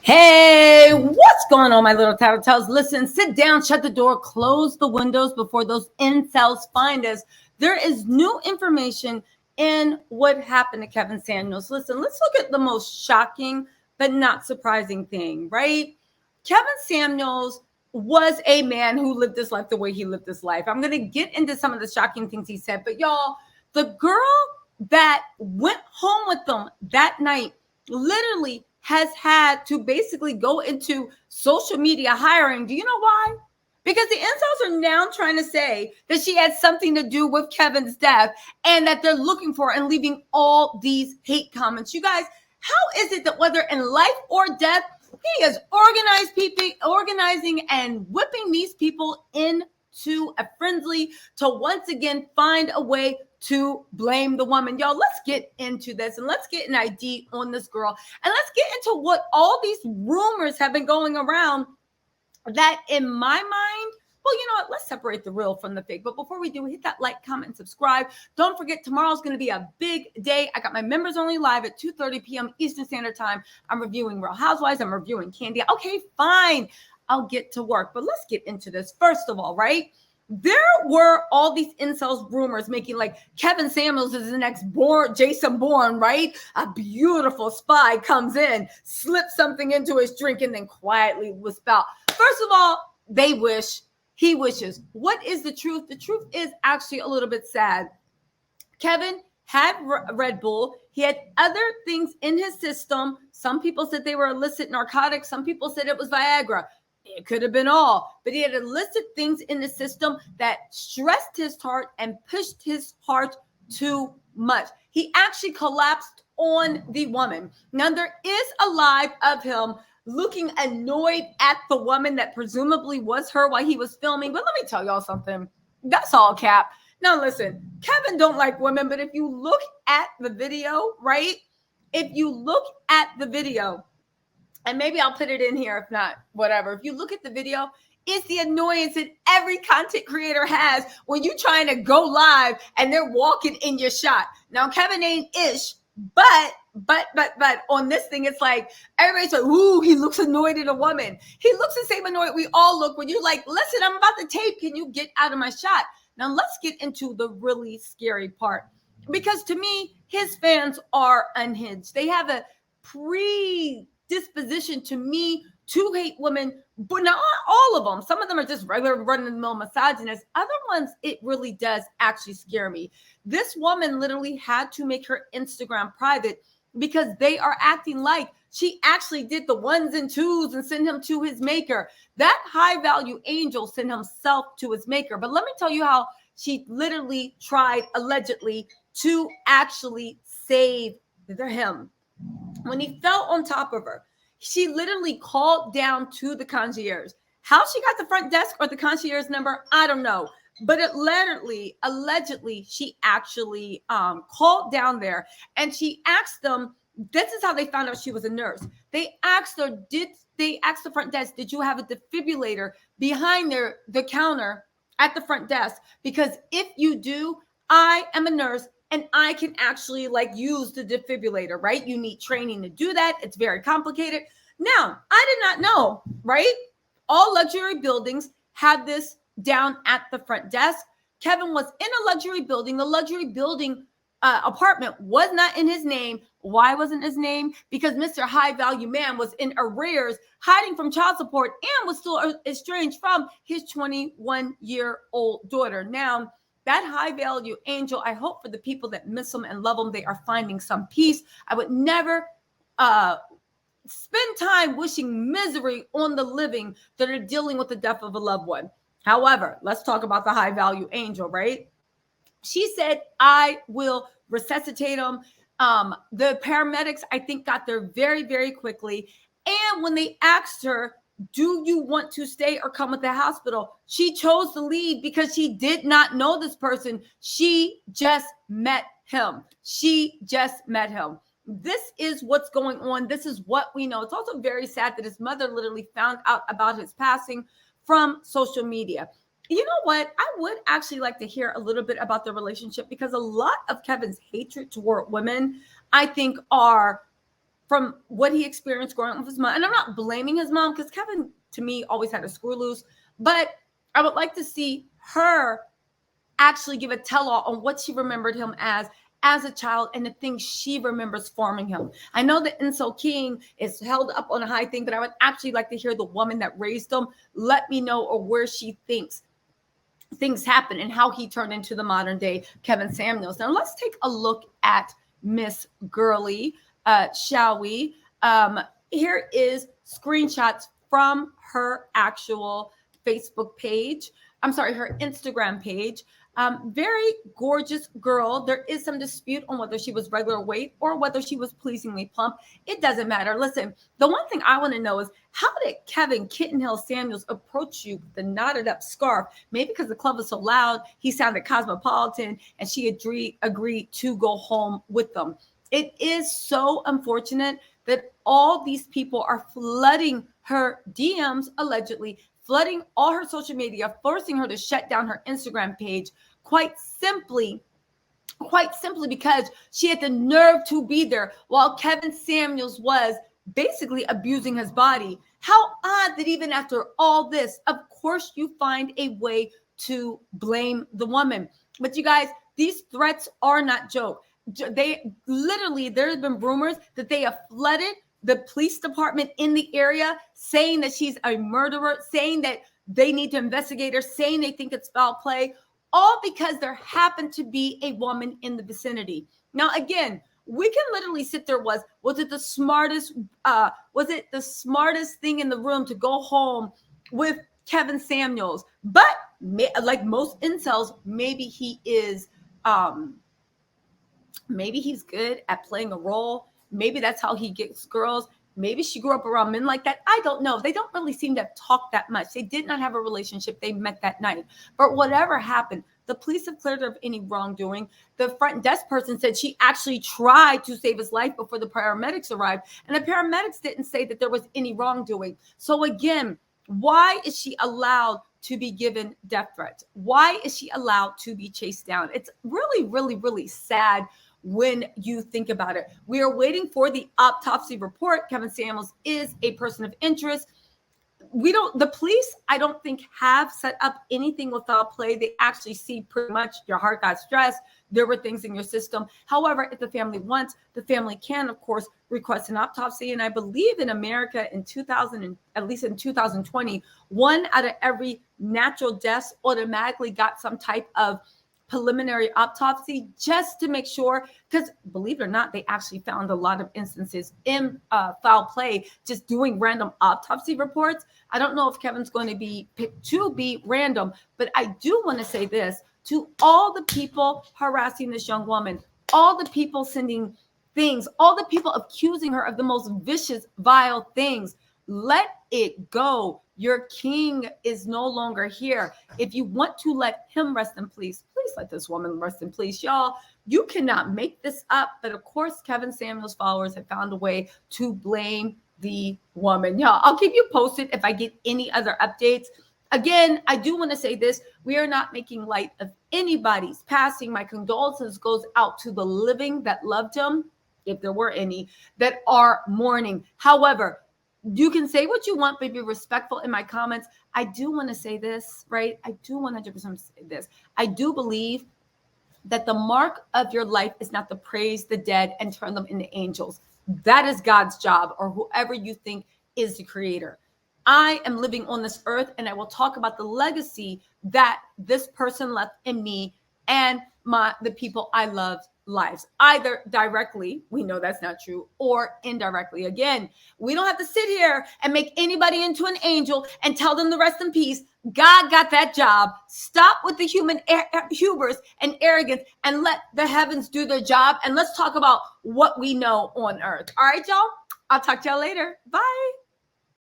Hey, what's going on, my little Tattle Tells? Listen, sit down, shut the door, close the windows before those incels find us. There is new information in what happened to Kevin Samuels. Listen, let's look at the most shocking but not surprising thing, right? Kevin Samuels was a man who lived his life the way he lived his life. I'm going to get into some of the shocking things he said, but y'all, the girl that went home with them that night literally has had to basically go into social media hiring. Do you know why? Because the incels are now trying to say that she had something to do with Kevin's death and that they're looking for and leaving all these hate comments. You guys, how is it that whether in life or death, he is organizing and whipping these people into a frenzy to once again find a way to blame the woman. Y'all, let's get into this and let's get an ID on this girl. And let's get into what all these rumors have been going around that in my mind, well, you know what? Let's separate the real from the fake. But before we do, hit that like, comment, and subscribe. Don't forget, tomorrow's going to be a big day. I got my members only live at 2:30 p.m. Eastern Standard Time. I'm reviewing Real Housewives. I'm reviewing Candy. Okay, fine. I'll get to work. But let's get into this. First of all, right? There were all these incels rumors making like Kevin Samuels is the next Jason Bourne, right? A beautiful spy comes in, slips something into his drink, and then quietly wisps out. First of all, they wish, he wishes. What is the truth? The truth is actually a little bit sad. Kevin had Red Bull. He had other things in his system. Some people said they were illicit narcotics. Some people said it was Viagra. It could have been all, but he had illicit things in the system that stressed his heart and pushed his heart too much. He actually collapsed on the woman. Now, there is a live of him looking annoyed at the woman that presumably was her while he was filming. But let me tell y'all something. That's all cap. Now, listen, Kevin don't like women, but if you look at the video, right? If you look at the video, and maybe I'll put it in here, if not, whatever. If you look at the video, it's the annoyance that every content creator has when you're trying to go live and they're walking in your shot. Now, Kevin ain't ish, but on this thing, it's like, everybody's like, ooh, he looks annoyed at a woman. He looks the same annoyed we all look when you're like, listen, I'm about to tape. Can you get out of my shot? Now, let's get into the really scary part. Because to me, his fans are unhinged. They have a predisposition to me to hate women, but not all of them. Some of them are just regular run-of-the-mill misogynists. Other ones, it really does actually scare me. This woman literally had to make her Instagram private because they are acting like she actually did the ones and twos and sent him to his maker. That high-value angel sent himself to his maker. But let me tell you how she literally tried, allegedly, to actually save him. When he fell on top of her, she literally called down to the concierge. How she got the front desk or the concierge number, I don't know. But it allegedly, she actually called down there and she asked them, this is how they found out she was a nurse. They asked her, they asked the front desk, did you have a defibrillator behind the counter at the front desk? Because if you do, I am a nurse and I can actually use the defibrillator, right? You need training to do that. It's very complicated. Now, I did not know, right? All luxury buildings have this down at the front desk. Kevin was in a luxury building. The luxury building apartment was not in his name. Why wasn't his name? Because Mr. High Value Man was in arrears, hiding from child support, and was still estranged from his 21-year-old daughter. Now, that high value angel, I hope for the people that miss him and love him, they are finding some peace. I would never spend time wishing misery on the living that are dealing with the death of a loved one. However, let's talk about the high value angel, right? She said, I will resuscitate him. The paramedics, I think, got there very, very quickly. And when they asked her, do you want to stay or come with the hospital? She chose to leave because she did not know this person. She just met him. This is what's going on. This is what we know. It's also very sad that his mother literally found out about his passing from social media. You know what? I would actually like to hear a little bit about the relationship because a lot of Kevin's hatred toward women, I think, are from what he experienced growing up with his mom. And I'm not blaming his mom, because Kevin, to me, always had a screw loose. But I would like to see her actually give a tell-all on what she remembered him as a child, and the things she remembers forming him. I know the Incel King is held up on a high thing, but I would actually like to hear the woman that raised him let me know, or where she thinks things happen and how he turned into the modern day Kevin Samuels. Now let's take a look at Miss Girly, shall we? Here is screenshots from her actual Facebook page. I'm sorry, her Instagram page. Very gorgeous girl. There is some dispute on whether she was regular weight or whether she was pleasingly plump. It doesn't matter. Listen, the one thing I want to know is, how did Kevin Kittenhill Samuels approach you with the knotted up scarf? Maybe because the club was so loud, he sounded cosmopolitan, and she agreed to go home with them. It is so unfortunate that all these people are flooding her DMs, allegedly flooding all her social media, forcing her to shut down her Instagram page, quite simply because she had the nerve to be there while Kevin Samuels was basically abusing his body. How odd that even after all this, of course, you find a way to blame the woman. But you guys, these threats are not joke. They literally, there's been rumors that they have flooded the police department in the area, saying that she's a murderer, saying that they need to investigate her, saying they think it's foul play, all because there happened to be a woman in the vicinity. Now, again, we can literally sit there. Was it the smartest thing in the room to go home with Kevin Samuels? But like most incels, maybe he is, maybe he's good at playing a role. Maybe that's how he gets girls. Maybe she grew up around men like that. I don't know. They don't really seem to have talked that much. They did not have a relationship. They met that night. But whatever happened, the police have cleared her of any wrongdoing. The front desk person said she actually tried to save his life before the paramedics arrived. And the paramedics didn't say that there was any wrongdoing. So again, why is she allowed to be given death threats? Why is she allowed to be chased down? It's really, really, really sad when you think about it. We are waiting for the autopsy report. Kevin Samuels is a person of interest. The police, I don't think, have set up anything with foul play. They actually see pretty much your heart got stressed. There were things in your system. However, if the family wants, the family can, of course, request an autopsy. And I believe in America in 2000, at least in 2020, 1 out of every natural deaths automatically got some type of preliminary autopsy, just to make sure, because believe it or not, they actually found a lot of instances in foul play, just doing random autopsy reports. I don't know if Kevin's going to be picked to be random, but I do want to say this to all the people harassing this young woman, all the people sending things, all the people accusing her of the most vicious, vile things. Let it go. Your king is no longer here. If you want to let him rest in peace, please let this woman rest in peace. Y'all, you cannot make this up. But of course, Kevin Samuels' followers have found a way to blame the woman. Y'all, I'll keep you posted if I get any other updates. Again, I do want to say this. We are not making light of anybody's passing. My condolences goes out to the living that loved him, if there were any, that are mourning. However, you can say what you want, but be respectful in my comments. I do want to say this, right? I do 100% say this. I do believe that the mark of your life is not to praise the dead and turn them into angels. That is God's job, or whoever you think is the creator. I am living on this earth, and I will talk about the legacy that this person left in me and the people I loved lives, either directly, we know that's not true, or indirectly. Again, we don't have to sit here and make anybody into an angel and tell them to rest in peace. God got that job. Stop with the human hubris and arrogance and let the heavens do their job. And let's talk about what we know on earth. All right, y'all. I'll talk to y'all later. Bye.